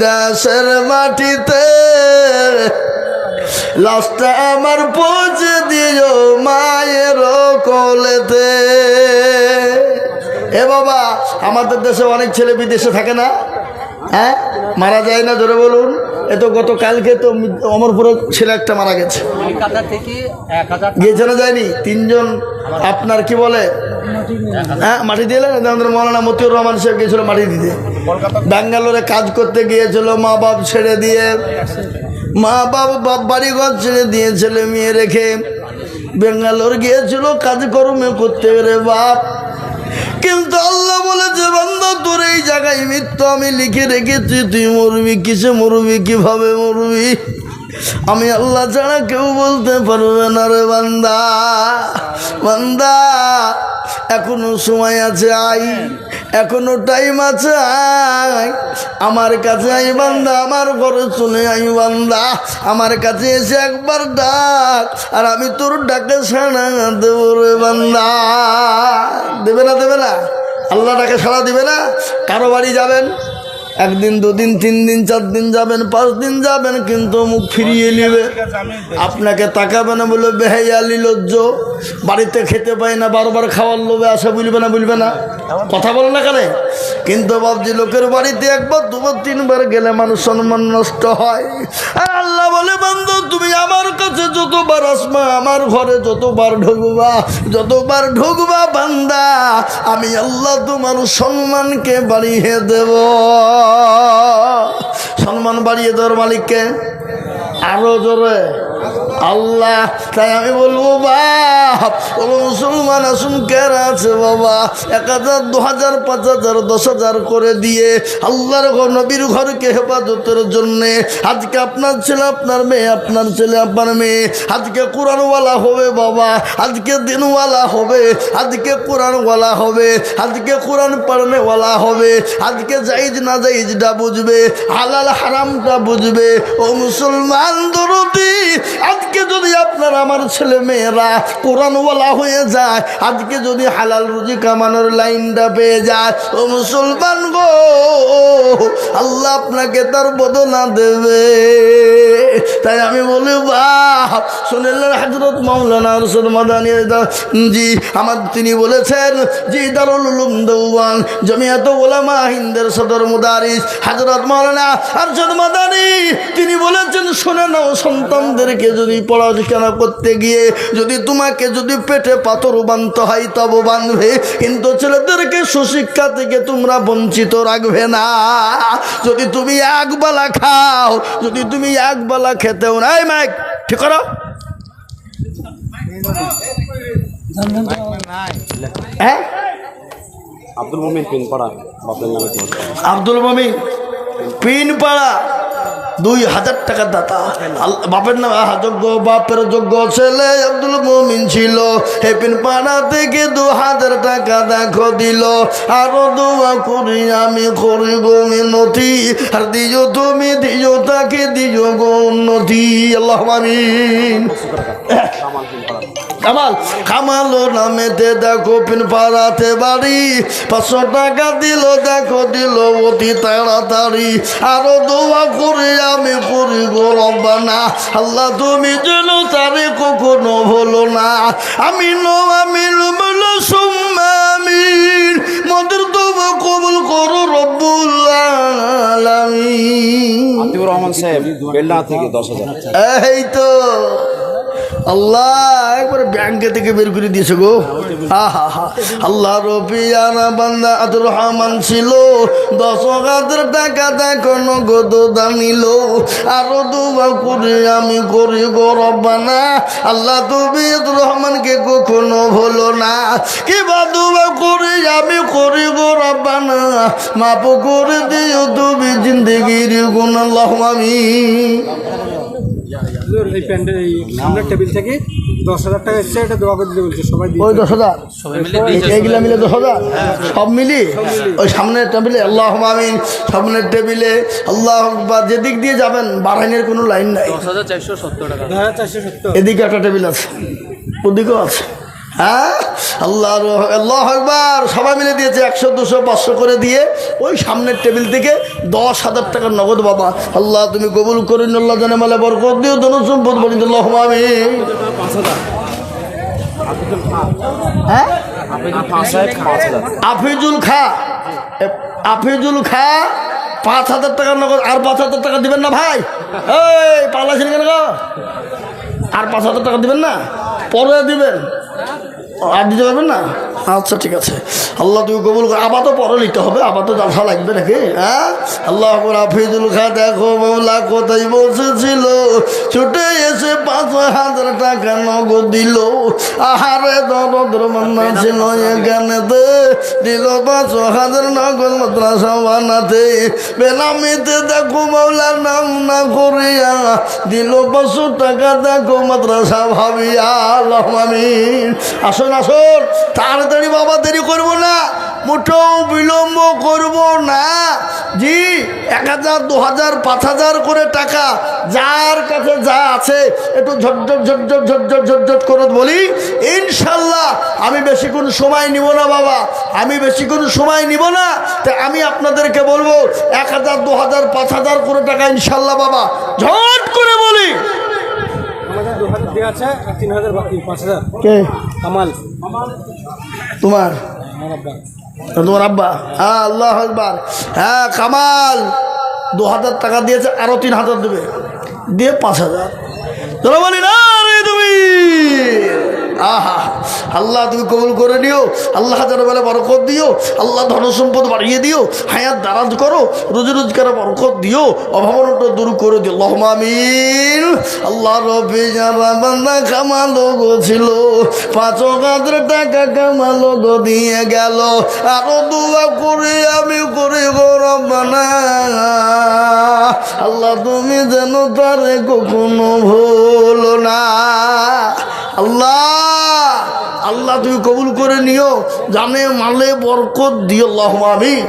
দেশের মাটিতে লাশটা আমার পৌঁছে দিও মায়ের কোলেতে। এ বাবা, আমাদের দেশে অনেক ছেলে বিদেশে থাকে না, হ্যাঁ, মারা যায় না, ধরে বলুন। এ তো গতকালকে তো অমরপুরে ছেলে একটা মারা গেছে, গিয়েছে না, যায়নি? 3 জন আপনার কি বলে, হ্যাঁ, মাটি দিলেন। আমাদের মৌলানা মতিউর রহমান সাহেব গিয়েছিল মাটি দিতে, ব্যাঙ্গালোরে কাজ করতে গিয়েছিল, মা বাপ ছেড়ে দিয়ে, মা বাপ বাড়িঘর ছেড়ে দিয়ে ছেলে মেয়ে রেখে বেঙ্গালোর গিয়েছিল কাজকর্মে করতে রে বাপ। কিন্তু আল্লাহ বলেছে, বান্দা তোর এই জায়গায় মৃত্যু আমি লিখে রেখেছি, তুই মরবি, কিসে মরবি, কিভাবে মরবি আমি আল্লাহ ছাড়া কেউ বলতে পারবে না রে বান্দা। বান্দা এখনো সময় আছে, আয়, এখনো টাইম আছে, আয় আমার কাছে, আই বান্দা, আমার ঘরে চলে আই বান্দা, আমার কাছে এসে একবার ডাক, আর আমি তোর ডাকে সাড়া দেব রে বান্দা। দেবে না, দেবে না? আল্লাহ ডাকে সাড়া দিবে না? কারো বাড়ি যাবেন, 1 দিন 2 দিন 3 দিন 4 দিন যাবেন, 5 দিন যাবেন, কিন্তু মুখ ফিরিয়ে নেবে, আপনাকে তাকাবে না, বলে বেহাইয়া নির্লজ্জ, বাড়িতে খেতে পায় না, বারবার খাওয়ার লোভে আসে, বলবে না, বলবে না, কথা বলে না কেন? কিন্তু ভাবছি লোকের বাড়িতে 1 বার 2 বার 3 বার গেলে মানুষ সম্মান নষ্ট হয়। আর আল্লাহ বলে, বান্দা তুমি আমার কাছে যতবার আসবা, আমার ঘরে যতবার ঢুকবা বান্দা, আমি আল্লাহ তোমার সম্মানকে বাড়িয়ে দেব। সম্মান বাড়িয়ে দেওয়ার মালিককে আরো জোরে আল্লাহ। তাই আমি বলবো, বাপ ও মুসলমান, আসুন কেরা আছে বাবা, 1000 2000 5000 10,000 করে দিয়ে আল্লাহর ঘর, নবীর ঘরকে হেফাজতের জন্যে আজকে আপনার ছেলে আপনার মেয়ে, আপনার ছেলে আপনার মেয়ে আজকে কোরআনওয়ালা হবে বাবা, আজকে দিনওয়ালা হবে, আজকে কোরআনওয়ালা হবে, আজকে কোরআন পড়নেওয়ালা হবে, আজকে জায়েজ না জায়েজটা বুঝবে, হালাল হারামটা বুঝবে। ও মুসলমান দরদি, আজকে যদি আপনার আমার ছেলে মেয়েরা কোরআনওয়ালা হয়ে যায়, আজকে যদি হালাল রুজি কামানোর লাইনটা পেয়ে যায়, ও মুসলমান গো, আল্লাহ আপনাকে তার বদলা দেবে। তাই আমি বলি, বাপ শুনলেন হযরত মাওলানা আরশাদ মাদানী জি আমার, তিনি বলেছেন যে দারুল উলুম দেওবন্দ জমিয়াত উলামা হিন্দের সদর মুদারিস হযরত মাওলানা আরশাদ মাদানী, তিনি বলেছেন, শুনে নাও, সন্তানদেরকে যদি পড়াশোনা করতে গিয়ে যদি তোমাকে যদি পেটে পাথর বাঁধতে হয় তব বাঁধবে, কিন্তু ছেলেদেরকে সুশিক্ষা থেকে তোমরা বঞ্চিত রাখবে না। যদি তুমি একবেলা খাও, যদি তুমি একবেলা খেতেও নাই, মাইক ঠিক করো, হ্যাঁ, আব্দুল মুমিন পিনপাড়া, আব্দুল মুমিন পিনপাড়া 2000 টাকা দাতা, বাপের নাম যোগ্য, বাপের যোগ্য ছেলে আব্দুল মুমিন ছিল। হেপিন পাড়া থেকে 2000 টাকা দেখো দিল, আরো দোয়া করি আমি করি গো মিনতি, আর দিও তুমি দিও তাকে দিও গো উন্নতি, আল্লাহ আমিন। কামাল নামেতে দেখো পিন পাড়াতে বাড়ি, 500 টাকা দিল, দেখো দিল অতি তাড়াতাড়ি, আরো দোয়া করে আমি করি গো রব্বানা, আল্লাহ তুমি যেন তারে কখনো ভুলো না। আমিন আমিন বলো সুম্মা আমিন, মোদের দোয়া কবুল করো রব্বুল আলামিন। আতিউর রহমান সাহেব বেলডা থেকে 10,000। এই তো আল্লাহ একবারে ব্যাংকে থেকে বের করে দিয়েছে গো। আল্লাহ রবিয়ানা বান্দা আতিউর রহমান ছিল, 10,000 টাকা দেখো নগদ দানিল, আরো দোয়া করে আমি করি গো রব্বানা, আল্লাহ তুমি আতিউর রহমানকে কখনো ভুলো না। কিবা দোয়া করে আমি করি গো রব্বানা, মাফ করে দিও তুমি জিন্দেগির গুণ, আল্লাহ আমিন। এই প্যান্ডেল এই সামনের টেবিল থেকে 10,000 টাকা এসছে, এটা দোয়া করে দিতে বলছে সবাই। ওই 10,000 এইগুলা মিলে 10,000 সব মিলি ওই সামনের টেবিলে, আল্লাহ আমিন। সামনের টেবিলে আল্লাহ আকবার, যেদিক দিয়ে যাবেন বাড়াইনের কোনো লাইন নাই, 10,470 টাকা, 10,470। এদিকে একটা টেবিল আছে, ওদিকেও আছে, হ্যাঁ, আল্লাহ আকবার। সবাই মিলে দিয়েছে 100, 200, 500 করে দিয়ে ওই সামনের টেবিল থেকে 10,000 টাকার নগদ। বাবা আল্লাহ তুমি কবুল করেন, আল্লাহ জানে মালে বরকত দিও, ধন সম্পদ বলি আল্লাহুম্মা আমিন। হ্যাঁ, আফিজুল খা 5,000 টাকার নগদ। আর 5,000 টাকা দিবেন না ভাই? এই পালাইছেন কেন গো? আর 5,000 টাকা দিবেন না? পরে দিবেন, আর দিতে পারবেন না? আচ্ছা ঠিক আছে, আল্লাহ তুমি কবুল করো। আবার তো পরে নিতে হবে, আবার তো জালসা লাগবে নাকি? হ্যাঁ, আল্লাহ হাফিজুল খা দেখো মৌলা কোথায় বসেছিল, ছুটে এসে 5,000 টাকা নগদ দিল। আহারে দরদ মান্না ছিল এখানেতে, দিল 5,000 নগদ মাদ্রাসা বানাতে। বেনামিতে দেখো মৌলার নাম না করিয়া দিল 500 টাকা দেখো মাদ্রাসা ভাবিয়া। আল্লাহুম্মা আমিন। আসুন আসুন, তাড়াতাড়ি বাবা, দেরি করব না, মোটেও বিলম্ব করব না। জি, 1,000, 2,000, 5,000 করে টাকা যার কাছে যা আছে একটু ঝটঝট করে বলি। ইনশাল্লাহ আমি বেশিক্ষণ সময় নিব না বাবা, আমি বেশিক্ষণ সময় নিব না। তাই আমি আপনাদেরকে বলবো 1,000, 2,000, 5,000 করে টাকা ইনশাল্লাহ বাবা, ঝট করে বলি। আমাদের 2,000 দেওয়া আছে আর 3,000 বাকি, 5,000। কে? কামাল। তোমার তোমার আব্বা? হ্যাঁ, আল্লাহ আকবার। হ্যাঁ, কামাল 2,000 টাকা দিয়েছে, আরো 3,000 দেবে, দিয়ে 5,000। তোরা বলি না রে তুমি। আহা, আল্লাহ তুমি কবুল করে নিও, আল্লাহ যেন বলে বরকত দিও, আল্লাহ ধন সম্পদ বাড়িয়ে দিও, হায়াত দারাজ করো, রোজি রোজগারে বরকত দিও, অভাবনটা দূর করে দিও। আল্লাহুম্মা আমিন। আল্লাহ রব্বি যারা বান্দা কামালো গো ছিল, 5,000 টাকা কামালো গো দিয়ে গেল, আরো দোয়া করে আমি করি গো রব্বানা, আল্লাহ তুমি যেন তারে কখনো ভুলো না। আল্লাহ তুমি কবুল করে নিও, জানে মালে বরকত দিও। আল্লাহুম্মা আমিন।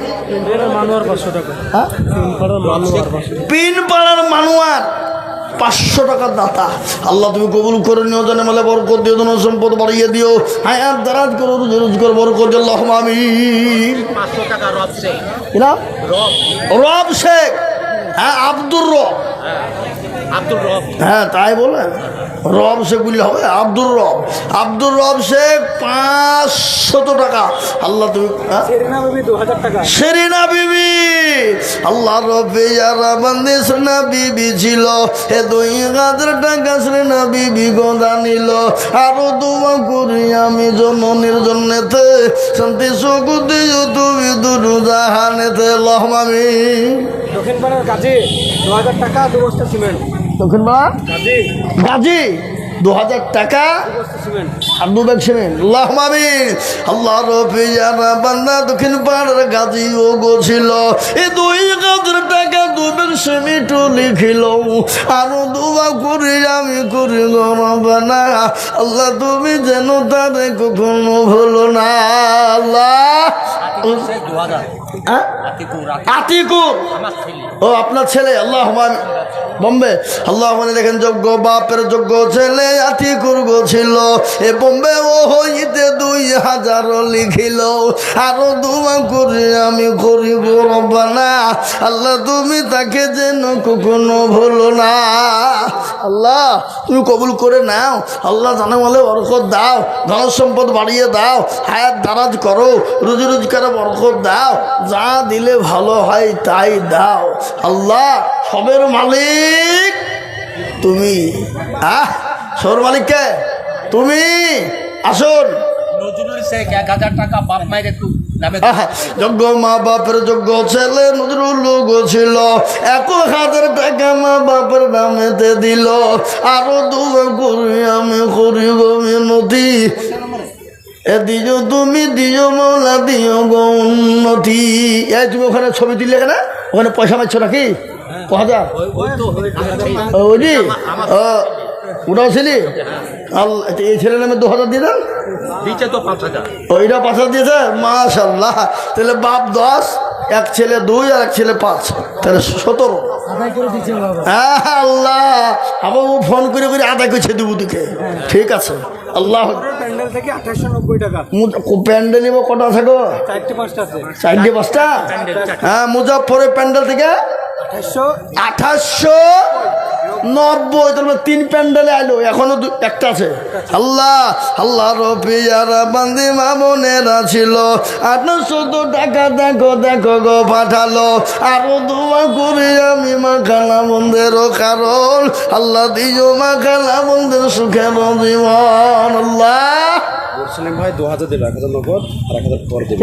হ্যাঁ, পিন পাড়ার মানুয়ার 500 টাকার দাতা, আল্লাহ তুমি কবুল করে নিও, জানে মালে বরকত দিও, ধন সম্পদ বাড়িয়ে দিও, হায়াত দারাজ করো, রোজি রোজগার বরকত দিও। আল্লাহুম্মা আমিন। 500 টাকা রব শেখ। কিনা? রব শেখ। হ্যাঁ, আব্দুর রব। আব্দুল রব। হ্যাঁ, তাই বলেন, রব শেখ বললে হবে? আব্দুর রব শেখ 500 টাকা। আল্লাহ তুমি সেরিনা বিবি 2,000 টাকা। সেরিনা বিবি, আল্লাহ রব্বে যারা বান্দে সেরিনা বিবি ছিল, 2,000 টাকা সেরিনা বিবি গোদা নিল। আরো দোয়া করি আমি জননীর জন্যতে, শান্তি সুখ দিও তুমি দুরুজাহানেতে। আল্লাহুম্মা আমিন। দক্ষিণ পাড়ার গাজী 2,000 টাকা, 2 বস্তা সিমেন্ট। দক্ষিণ পাড়া গাজী 2,000 টাকা 2 বস্তা সিমেন্ট আর 2 ব্যাগ সিমেন্ট। আল্লাহুম্মা আমিন। আল্লাহ রব্বি যারা বান্দা দক্ষিণ পাড়ার গাজী ও গো ছিল, 2,000 টাকা 2 ব্যাগ সিমেন্ট লিখিল। আরো দোয়া করি আমি করি গো রব্বানা, আল্লাহ তুমি যেন তারে কখনো ভুলো না। আল্লাহ 2,000। আতিকুর, ও আপনার ছেলে। আল্লাহুম্মা বোম্বে, আল্লাহ মানে দেখেন, যোগ্য বাপের যোগ্য ছেলে আতিকুর গো ছিল, এ বোম্বে ও হইতে 2,000 লিখিল। আরো দোয়া করি আমি করি গো রব্বানা, আল্লাহ তুমি তাকে যেন কখনো ভুলো না। আল্লাহ তুমি কবুল করে নাও, আল্লাহ জানে বলে বরকত দাও, ধন সম্পদ বাড়িয়ে দাও, হায়াত দারাজ করো, রুজি রোজগারে বরকত দাও, যা দিলে ভালো হয় তাই দাও। আল্লাহ সবের মালিক তুমি। সবের মালিক কে? তুমি। আসুন, নজরুল শেখ 1,000 টাকা বাপ মায়ের একটু নামে। যোগ্য মা বাপের যোগ্য ছেলে নজরুল গো ছিল, 1,000 টাকা মা বাপের নামেতে দিল। আরো দোয়া করি আমি করি গো মিনতি, এ দিও তুমি দিও মৌলা দিও গো উন্নতি। এই তুমি ওখানে ছবি দিলে কেন? ওখানে পয়সা পাচ্ছ নাকি? 5,000 ওইটি ওটাও ছিলি? আল্লাহ, এই ছেলের নামে 2,000 দিয়ে দেন। দিচ্ছে তো 5,000। ওইটা 5,000 দিয়েছে, মাশাআল্লাহ। তাহলে বাপ 10, এক ছেলে 2 আর এক ছেলে 5, তাহলে 17। আদায় করে দিচ্ছে বাবা। হ্যাঁ আল্লাহ, আবার ও ফোন করে করে আদায় করছে দেবো দিকে। ঠিক আছে আল্লাহ। প্যান্ডেল থেকে 2890 টাকা। প্যান্ডেল নিব কটা থাকো? 4টে 5টা আছে। 4টে 5টা। হ্যাঁ মুজাফফরের প্যান্ডেল থেকে 2890, তাহলে 3 প্যান্ডেলে আইলো, এখনো একটা আছে। আল্লাহ আল্লাহ রফিয়ারা বান্দি মামনেরা ছিল 800 টাকা দেখো দেখো গো পাঠালো। আরো দোয়া করি আমি মা খালা বন্ধেরও কারণ আল্লাহ দিও মা খালা বন্ধের সুখের জীবন। আল্লাহ মুরসালিম ভাই 2000 দিল, 1000 নগদ আর 1000 পরে দিল।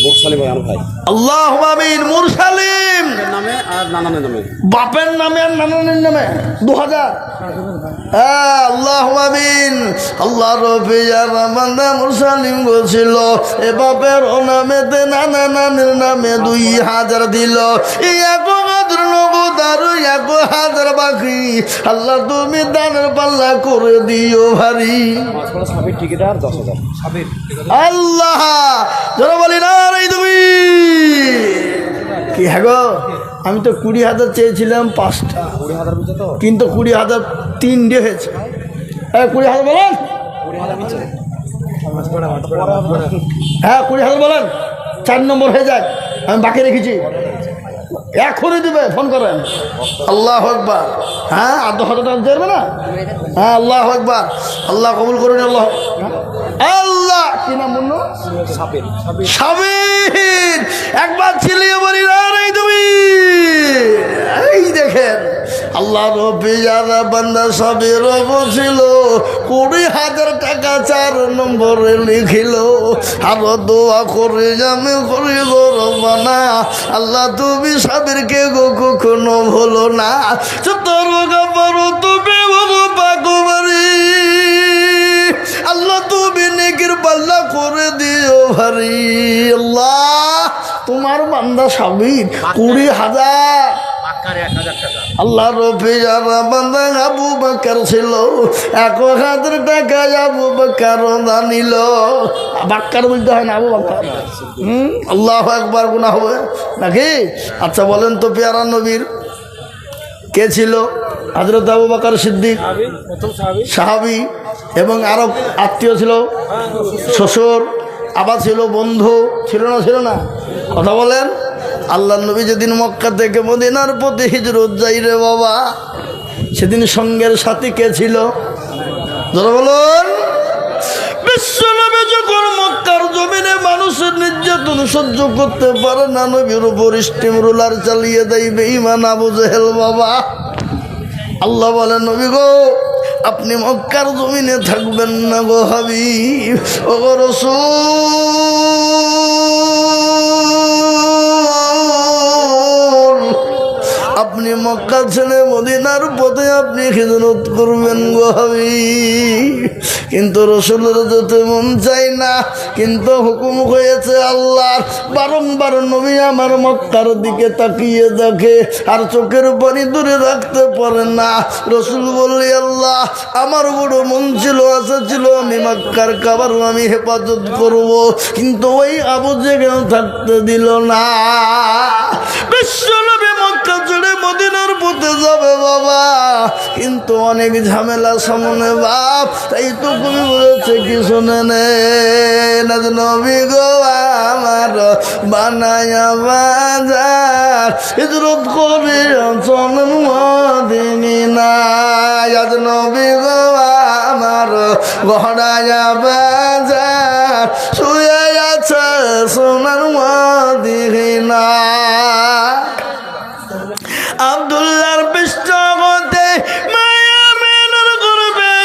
মুরসালিম ভাই ভাই আল্লাহ আমিন। মুরসালিম নামে আর নানানের নামে, বাপের নামে আর নানানের নামে 2000। হ্যাঁ আল্লাহ আমিন। আল্লাহ রফিয়ার বান্দা মুরসালিম বলছিল এ বাপের ও নামেতে নানা নানের নামে 2000 দিল। 1000 নগদ আর 1000 বাকি। আল্লাহ তুমি দানের পাল্লা করে দিও ভারী। মাঝখানে সাবির টিকিট আর 10000 সাবির। আল্লাহ যারা বলি না রে তুমি কি হ্যাঁ গো, আমি তো 20,000 চেয়েছিলাম 5টা, 20,000 বুঝে তো, কিন্তু 20,000 3টে হয়েছে। 20,000 বলেন। 20,000 বুঝছে। হ্যাঁ 20,000 বলেন, 4 নম্বর হয়ে যাক, আমি বাকি রেখেছি। এখনই দিবে, ফোন করেন। আল্লাহ আকবার। হ্যাঁ আর 10,000 টাকা দেবে না? হ্যাঁ আল্লাহ আকবার। আল্লাহ কবুল করুন। আল্লাহ আল্লাহ কি নাম বললো? সাবির। সাবির। একবার চিলিয়ে বলি না রে তুমি। এই দেখেন আল্লাহ রফিয়ার বান্দা সাবির বলছিল 20,000 টাকা 4 নম্বরে লিখিল। আরো দোয়া করে আমি করি গো রব্বানা আল্লাহ তুমি সাবিরকে গো কখনো ভুলো না। তোর গাবারো তুমি গো পাকুবারি আল্লাহ তুমি নেকির পাল্লা করে দিও ভারী। আল্লাহ তোমার বান্দা সাবির 20,000। পাক্কার 1000 টাকা। আল্লাহ রফিয়ার বান্দা আবু বকর ছিল 1000 টাকা আবু বকর দানিল। বাক্কার বলতে হয় না, আবু বকর। আল্লাহ একবার গুনাহ হবে নাকি? আচ্ছা বলেন তো পেয়ারা নবীর কে ছিল? হযরত আবু বকর সিদ্দিক সাহাবী, এবং আরো আত্মীয় ছিল, শ্বশুর, আবার ছিল বন্ধু, ছিল না? ছিল না? কথা বলেন। আল্লাহ নবী যেদিন মক্কা থেকে মদিনার পথে হিজরত যাই রে বাবা, সেদিন সঙ্গের সাথী কে ছিল? যারা বলুন। বিশ্বনবী যখন মক্কার জমিনে মানুষের নির্যাতন সহ্য করতে পারে না, নবীর উপর স্টিম রোলার চালিয়ে দেয় বেঈমান আবু জেহেল বাবা। আল্লাহ বলেন নবী গো আপনি মক্কার জমিনে থাকবেন না গো হাবিব ও গো রাসূল, আপনি মক্কা ছেড়ে মদিনার পথে আপনি হিজরত করবেন গো হাবিব। কিন্তু রসুলের যেতে মন চাই না, কিন্তু হুকুম হয়েছে আল্লাহর। বারংবার নবী আমার মক্কার দিকে তাকিয়ে দেখে আর চোখের পানি দূরে রাখতে পারে না। রসুল বললি আল্লাহ আমার বড় মন ছিল, আশা ছিল আমি মক্কার কাবার আমি হেফাজত করব, কিন্তু ওই আবু জেহেল থাকতে দিল না। বিশ্বনবী মক্কা ছেড়ে মদিনার পথে যাবে বাবা, কিন্তু অনেক ঝামেলা সামনে বাপ। তাই তো কবি বলেছে কি শুনে নেন, নবী গো আমার বানায়া বাজার হিজরত করে চলেন মদিনা। আজ নবী গো আমার গড়ায়া বাজার শুয়ে আছে সোনার মদিনা। আব্দুল্লাহর পৃষ্ঠপথে মায়ামিনের গর্ভে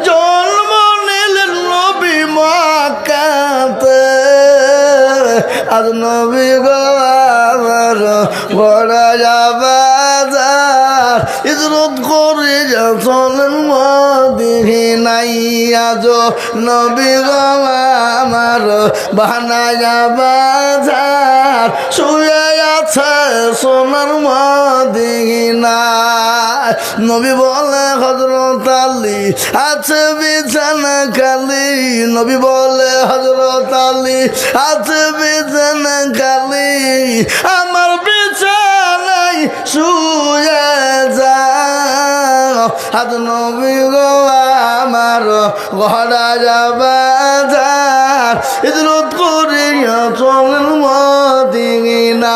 জন্ম নিলেন নবী মক্কাতে। আজ নবী গো আমার গড়ায়া বাজার হিজরত করে চলেন মদিনায়। আজ নবী গো আমার বানায়া বাজার বাজার শুয়ে আছে সোনার মদিনায়। নবী বলে হযরত আলী আছে বিছানা খালি, নবী বলে হযরত আলী আছে বিছানা খালি, আমার বিছানায় শুয়ে যাও। হাত নবী গো আমার ঘোড়া বাজার হিজরত করিয়া চলেন মদিনায়।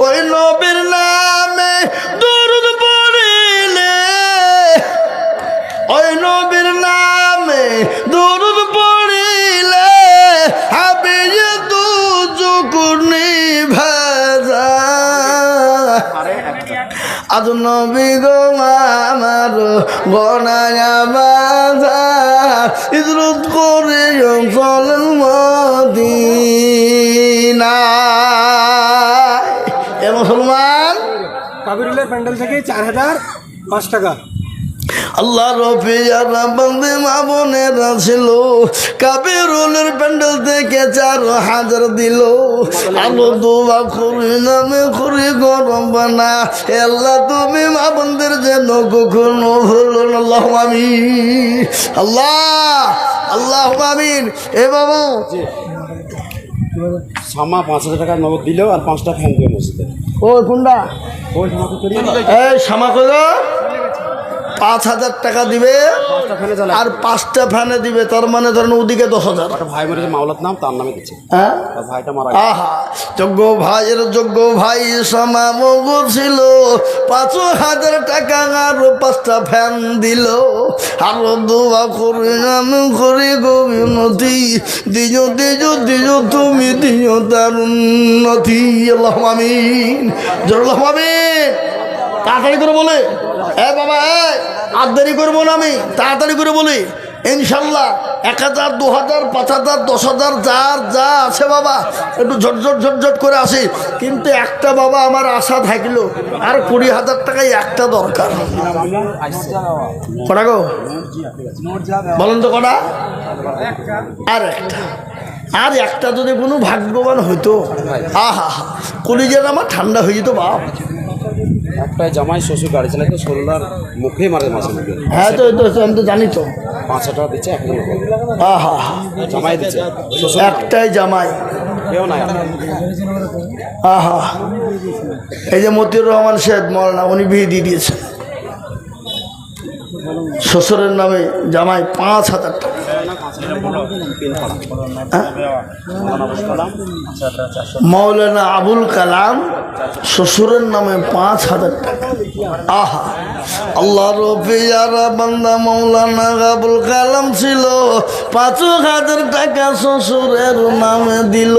ওই নবীর নামে দরুদ পড়িলে, ওই নবীর নামে দরুদ পড়িলে হাবিয়ে দু চুকুনি ভাজা। আজ নবী গো আমার গনায়া বাজার হিজরত করে চলেন মদিনায়। এ মুসলমান, কাবিরুলের প্যান্ডেল থেকে 4005 টাকা। আল্লাহ রফিয়ারা বন্দে মা বোনেরা ছিল, কাবিরুলের প্যান্ডেল থেকে 4000 দিল। আলো দোয়া করি নামে করি গরম বানা, আল্লাহ তুমি মা বোনদের যেন কখনো ভুলো না। আল্লাহ আমিন, আল্লাহ আমিন। এ বাবা সামা 5000 টাকা নগদ দিল আর 5টা ফ্যান দিল মসজিদে। ও কোনটা ওই আমাকে করিয়ে এই সামা করো 5000 টাকা দিবে 5টা ফ্যানে জ্বালা। আর 5টা ফ্যানে দিবে, তার মানে ধরেন ওদিকে 10,000। একটা ভাই মরেছে মাওলাত নাম, তার নামে দিচ্ছে। হ্যাঁ, আর ভাইটা মারা আহা যোগ্য ভাইয়ের যোগ্য ভাই সমামগ ছিল, 5000 টাকা আর 5টা ফ্যান দিল। আরো দোয়া করি আমি করি গবিনতি, দিও দিও দিও তুমি দিও তার উন্নতি। আল্লাহ আমিন, আল্লাহ আমিন। তাড়াতাড়ি করে বলে এ বাবা, আর দেরি করবো না, আমি তাড়াতাড়ি করে বলি ইনশাল্লাহ। 1000, 2000, 5000, 10000 যার যা আছে বাবা একটু ঝটঝট ঝটঝট করে আসি। কিন্তু একটা বাবা আমার আশা থাকলো, আর 20,000 টাকায় একটা দরকার। কটা গো বলেন তো কটা? আর একটা যদি কোনো ভাগ্যবান হইতো, আহা হা কলিজাটা আমার ঠান্ডা হয়ে যেত বাপ। একটাই জামাই শ্বশুর গাড়ি চালায় তো ষোলোটার মুখে মারে মাসে মুখে। হ্যাঁ তো আমি তো জানি তো। 500 টাকা দিচ্ছে এখন আহা জামাই দিচ্ছে, শ্বশুর একটাই জামাই। কেউ নাই। আহা এই যে মতিউর রহমান সাহেব মৌলানা, উনি বিয়ে দিয়ে দিয়েছেন শ্বশুরের নামে জামাই 5000 টাকা। মৌলানা আবুল কালাম শ্বশুরের নামে 5000 টাকা। আহা আল্লাহ রফিয়ারা বান্দা মৌলানা আবুল কালাম ছিল, 5000 টাকা শ্বশুরের নামে দিল।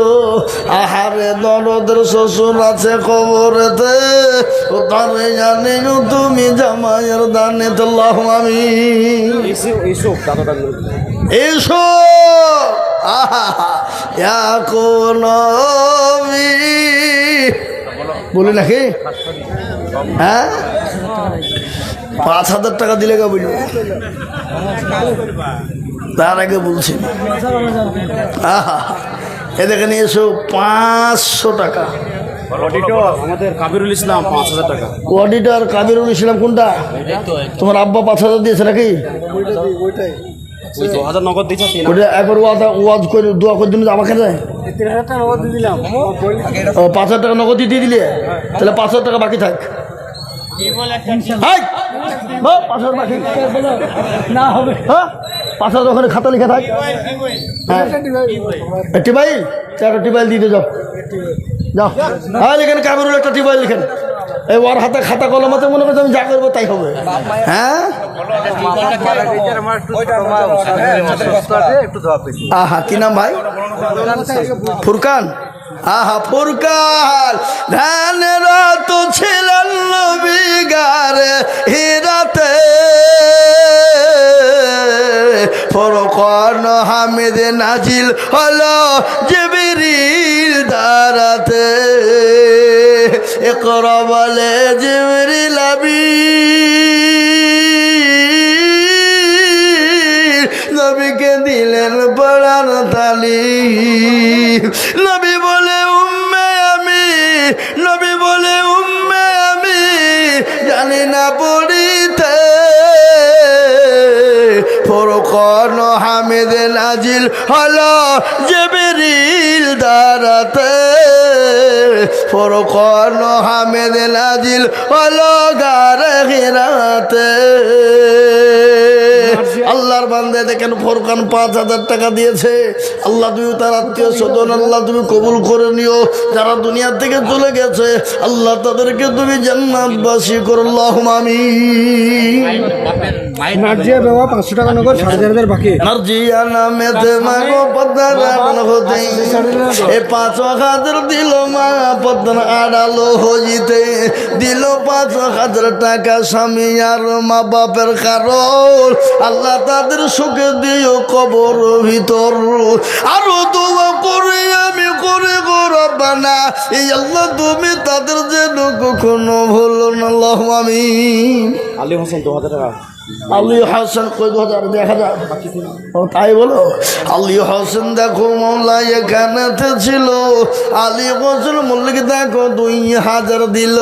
আহারে দরদের শ্বশুর আছে কবরেতে, ও তারে জানি তুমি জামাইয়ের দানে। তো আল্লাহ আমিন। এইসব দাদা এসো আহা কোন বলি নাকি? হ্যাঁ 5000 টাকা দিলে কে বলবো, তার আগে বলছি আহা এ দেখে নিয়ে এসো 500 টাকা। আমাদের কাবিরুল ইসলাম 5000 টাকা। অডিটর কাবিরুল ইসলাম কোনটা? তোমার আব্বা 5000 দিয়েছে নাকি? ওই 2000 নগদ দিচ্ছে। ওটা একবার ওয়াজ করে দোয়া করে দিন আমাকে দেয়। 3000 টাকা নগদ দিয়ে দিলাম। 5000 টাকা নগদ দিয়ে দিলে, তাহলে 5000 টাকা বাকি থাক। হাই, বাহ, 5000 বাকি না হবে। হ্যাঁ 5000 ওখানে খাতা লিখে থাক। হ্যাঁ টিবাইল, একটা টিবাইল দিয়ে যাও যাও। হ্যাঁ লিখেন কাবিরুল একটা টিবাইল লিখেন। এই ওর হাতে খাতা কলমাতে মনে করছে আমি যা করবো তাই হবে। হ্যাঁ আহা কি নাম ভাই? ফুরকান। আহা ফুরকান ধানের তো ছিলেন নবীগারে হীরাতে, ফুরকান হামিদ নাজিল হলো জিবরিল দারাতে। ইকরা বলে জিবরিল নবীকে দিলেন পড়ার তালিম, নবী বলে উম্মে আমি, নবী বলে উম্মে আমি জানি না পড়িতে। ফুরকান হামিদ নাজিল হলো জিবরিল দ্বারাতে, ফুরকান হামিদ নাজিল হলো গারে হিরাতে। আল্লাহর বান্দা দেখেন ফুরকান 5,000 টাকা দিয়েছে। আল্লাহ তুমি তার আত্মীয় স্বজন আল্লাহ তুমি কবুল করে নিও। যারা দুনিয়া থেকে চলে গেছে আল্লাহ তাদেরকে তুমি জান্নাতবাসী করো, আল্লাহুম্মা আমিন। নার্জিয়া বাবা 500 টাকা নগদ, 4,500 বাকি। নার্জিয়া নামেতে মাগো পদ্মার আড়াল হতে, এ 5,000 দিল মা পদ্মার আড়াল হইতে। দিল 5,000 টাকা স্বামী আর মা বাপের কারণ আল্লাহ তাদের সুখে দিও কবর ভিতর। আরো দোয়া করে আমি করে গো রব্বানা, এই আল্লাহ তুমি তাদের যেন কখনো ভুলো না, আল্লাহুম্মা আমিন। আলী হোসেন 2,000 টাকা। আলী হাসান কই 2,000 দেখা যায়। ও তাই বলো। আলী হোসেন দেখো মৌলা এখানেতে ছিল। আলী হোসেন মল্লিক দেখো 2,000 দিল।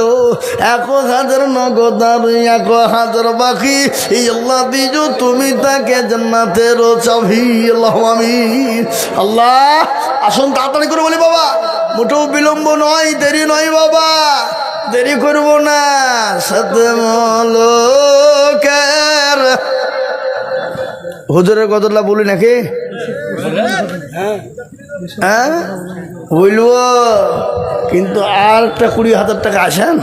1,000 নগদ আর 1,000 বাকি। এই আল্লাহ দিজো তুমি তাকে জান্নাতের চাবি, আল্লাহুম্মা আমিন। আল্লাহ আসুন তাড়াতাড়ি করে বলি বাবা, মোটেও বিলম্ব নয়, দেরি নয় বাবা, দেরি করব না। সাথে মলকের হুজুরের কতলা বলি নাকি? হ্যাঁ বলবো, কিন্তু আর একটা 20,000 টাকা আসেন।